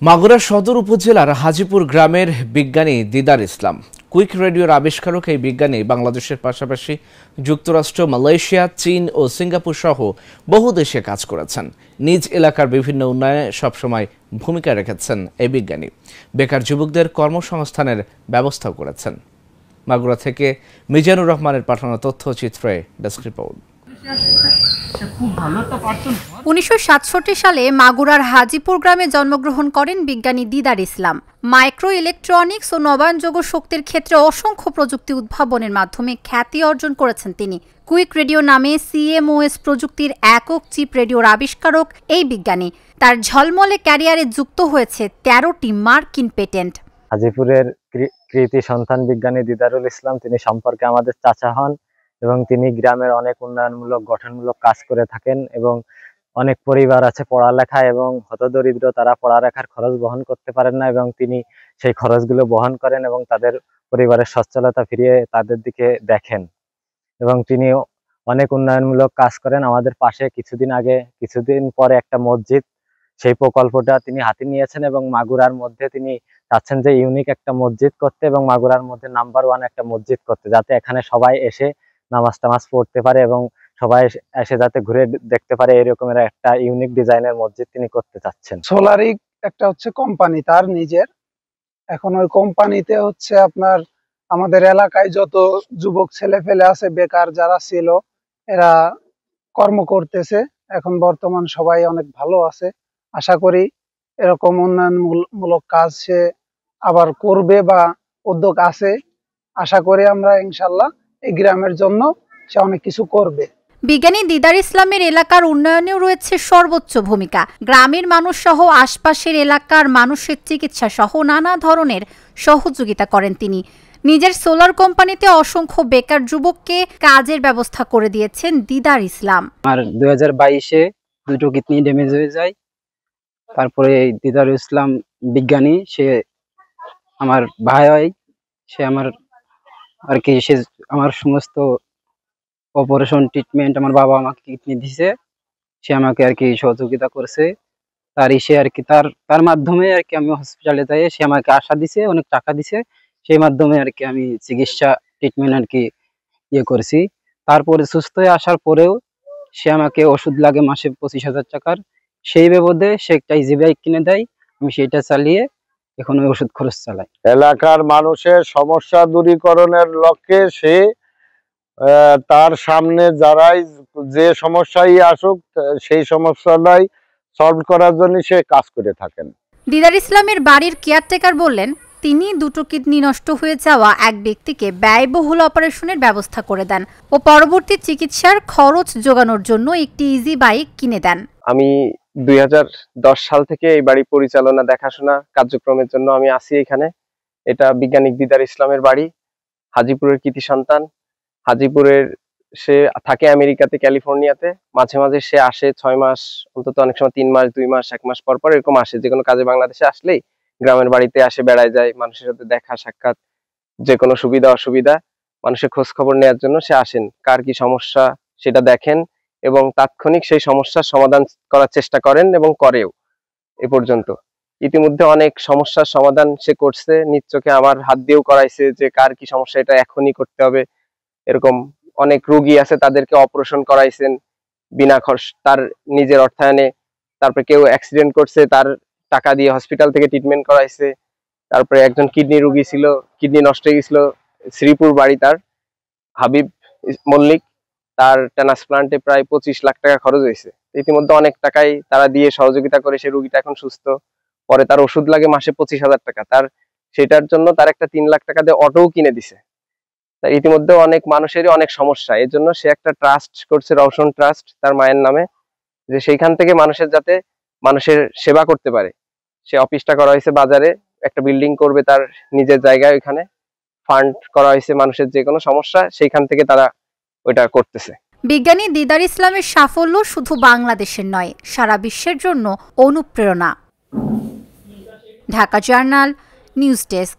মাগুরা সদর উপজেলার হাজিপুর গ্রামের বিজ্ঞানী দিদার ইসলাম কুইক রেডিওর আবিষ্কারক। এই বিজ্ঞানী বাংলাদেশের পাশাপাশি যুক্তরাষ্ট্র, মালয়েশিয়া, চীন ও সিঙ্গাপুর সহ বহু দেশে কাজ করেছেন। নিজ এলাকার বিভিন্ন উন্নয়নে সবসময় ভূমিকা রেখেছেন এই বিজ্ঞানী। বেকার যুবকদের কর্মসংস্থানের ব্যবস্থাও করেছেন। মাগুরা থেকে মিজানুর রহমানের পাঠানো তথ্যচিত্রে ডেস্ক রিপোর্ট। 1967 সালে মাগুরার হাজিপুর গ্রামে জন্মগ্রহণ করেন বিজ্ঞানী দিদার ইসলাম। মাইক্রো ইলেকট্রনিক্স ও নবায়নযোগ্য শক্তির ক্ষেত্রে অসংখ্য প্রযুক্তি উদ্ভাবনের মাধ্যমে খ্যাতি অর্জন করেছেন তিনি। কুইক রেডিও নামে CMOS প্রযুক্তির একক চিপ রেডিওর আবিষ্কারক এই বিজ্ঞানী। তার ঝলমলে ক্যারিয়ারে যুক্ত হয়েছে 13টি মার্কিন পেটেন্ট। হাজিপুরের কৃতি সন্তান বিজ্ঞানী দিদারুল ইসলাম, তিনি সম্পর্কে আমাদের চাচা হন এবং তিনি গ্রামের অনেক উন্নয়নমূলক গঠনমূলক কাজ করে থাকেন এবং অনেক পরিবার আছে পড়ালেখা এবং হতদরিদ্র, তারা পড়ালেখার খরচ বহন করতে পারেন না এবং তিনি সেই খরচগুলো বহন করেন এবং তাদের পরিবারের সচ্ছলতা ফিরিয়ে তাদের দিকে দেখেন এবং তিনি অনেক উন্নয়নমূলক কাজ করেন। আমাদের পাশে কিছুদিন পরে একটা মসজিদ, সেই প্রকল্পটা তিনি হাতে নিয়েছেন এবং মাগুরার মধ্যে তিনি চাচ্ছেন যে ইউনিক একটা মসজিদ করতে এবং মাগুরার মধ্যে নাম্বার 1 একটা মসজিদ করতে, যাতে এখানে সবাই এসে নামাজ পড়তে পারে এবং সবাই এসে যাতে ঘুরে দেখতে পারে, এরকমের একটা ইউনিক ডিজাইনের মসজিদ তিনি করতে চাচ্ছেন। সোলারিক একটা হচ্ছে কোম্পানি তার নিজের, এখন ওই কোম্পানিতে হচ্ছে আপনার আমাদের এলাকায় যত যুবক ছেলে ফেলে আছে বেকার যারা ছিল, এরা কর্ম করতেছে। এখন বর্তমান সবাই অনেক ভালো আছে। আশা করি এরকম উন্নয়নমূলক কাজ সে আবার করবে বা উদ্যোগ আছে। আশা করি আমরা ইনশাল্লাহ এই গ্রামের জন্য সে অনেক কিছু করবে। বিজ্ঞানী দিদার ইসলামের এলাকার উন্নয়নেও রয়েছে সর্বোচ্চ ভূমিকা। গ্রামের মানুষ সহ আশপাশের এলাকার মানুষের চিকিৎসা সহ নানা ধরনের সহযোগিতা করেন তিনি। নিজের সোলার কোম্পানিতে অসংখ্য বেকার যুবককে কাজের ব্যবস্থা করে দিয়েছেন দিদার ইসলাম। আর 2022-এ 2টো কিডনি ড্যামেজ হয়ে যায়। তারপরে দিদার ইসলাম বিজ্ঞানী, সে আমার ভাই হয়, সে আমার আমার সমস্ত অপারেশন ট্রিটমেন্ট, আমার বাবা আমাকে কিডনি দিছে, সে আমাকে সহযোগিতা করছে। তার মাধ্যমে আমি হসপিটালে যাই, সে আমাকে আশা দিছে, অনেক টাকা দিছে, সেই মাধ্যমে আমি চিকিৎসা ট্রিটমেন্ট করেছি। তারপরে সুস্থ হয়ে আসার পরেও সে আমাকে ওষুধ লাগে মাসে 25,000 টাকার, সেই বাবদে সে একটা ইজি বাইক কিনে দেয়, আমি সেটা চালিয়ে এখন ওই ওষুধ খরচ চালাই। এলাকার মানুষের সমস্যা দূরীকরণের লক্ষ্যে সে তার সামনে যারাই যে সমস্যাই আসুক সেই সমস্যাটাই সলভ করার জন্য সে কাজ করে থাকেন। দিদার ইসলামের বাড়ির কেয়ারটেকার বললেন, তিনি 2টো কিডনি নষ্ট হয়ে যাওয়া এক ব্যক্তিকে ব্যয়বহুল অপারেশনের ব্যবস্থা করে দেন ও পরবর্তী চিকিৎসার খরচ জোগানোর জন্য একটি ইজি বাইক কিনে দেন। আমি 2010 সাল থেকে এই বাড়ি পরিচালনা দেখাশোনা কার্যক্রমের জন্য আমি আসি এখানে। এটা বিজ্ঞানী দিদার ইসলামের বাড়ি, হাজিপুরের কৃতি সন্তান। হাজিপুরের সে থাকে আমেরিকাতে, ক্যালিফোর্নিয়াতে। মাঝে মাঝে সে আসে 6 মাস অন্তত, অনেক সময় 3 মাস, 2 মাস, 1 মাস পর পর এরকম আসে। যে কোনো কাজে বাংলাদেশে আসলেই গ্রামের বাড়িতে আসে, বেড়ায় যায়, মানুষের সাথে দেখা সাক্ষাৎ, যে কোনো সুবিধা অসুবিধা মানুষের খোঁজ খবর নেওয়ার জন্য সে আসেন। কার কি সমস্যা সেটা দেখেন এবং তাৎক্ষণিক সেই সমস্যার সমাধান করার চেষ্টা করেন এবং করেও। এ পর্যন্ত ইতিমধ্যে অনেক সমস্যার সমাধান সে করছে, নিজ চোখে আমার হাত দিয়েও করাইছে যে কার কি সমস্যা এটা এখনই করতে হবে। এরকম অনেক রোগী আছে, তাদেরকে অপারেশন করাইছেন বিনা খরচ, তার নিজের অর্থায়নে। তারপরে কেউ অ্যাক্সিডেন্ট করছে, তার টাকা দিয়ে হসপিটাল থেকে ট্রিটমেন্ট করাইছে। তারপরে একজন কিডনি রোগী ছিল, কিডনি নষ্ট হয়ে গেছিল, শ্রীপুর বাড়ি তার, হাবিব মল্লিক, তার ট্রান্সপ্লান্টে প্রায় 25 লাখ টাকা খরচ হয়েছে। ইতিমধ্যে অনেক টাকাই তারা দিয়ে সহযোগিতা করে সে রোগীটা এখন সুস্থ। পরে তার ওষুধ লাগে মাসে 25,000 টাকা, তার সেটার জন্য তার একটা 3 লাখ টাকা দিয়ে অটোও কিনে দিছে। তাই ইতিমধ্যে অনেক মানুষেরই অনেক সমস্যা, এর জন্য সে একটা ট্রাস্ট করছে, রওশন ট্রাস্ট তার মায়ের নামে, যে সেইখান থেকে মানুষের যাতে মানুষের সেবা করতে পারে। সে অফিসটা করা হয়েছে বাজারে, একটা বিল্ডিং করবে তার নিজের জায়গায়, ওইখানে ফান্ড করা হয়েছে। মানুষের যে কোনো সমস্যা সেইখান থেকে তারা ওইটা করতেছে। বিজ্ঞানী দিদার ইসলামের সাফল্য শুধু বাংলাদেশের নয়, সারা বিশ্বের জন্য অনুপ্রেরণা। Dhaka journal, news desk.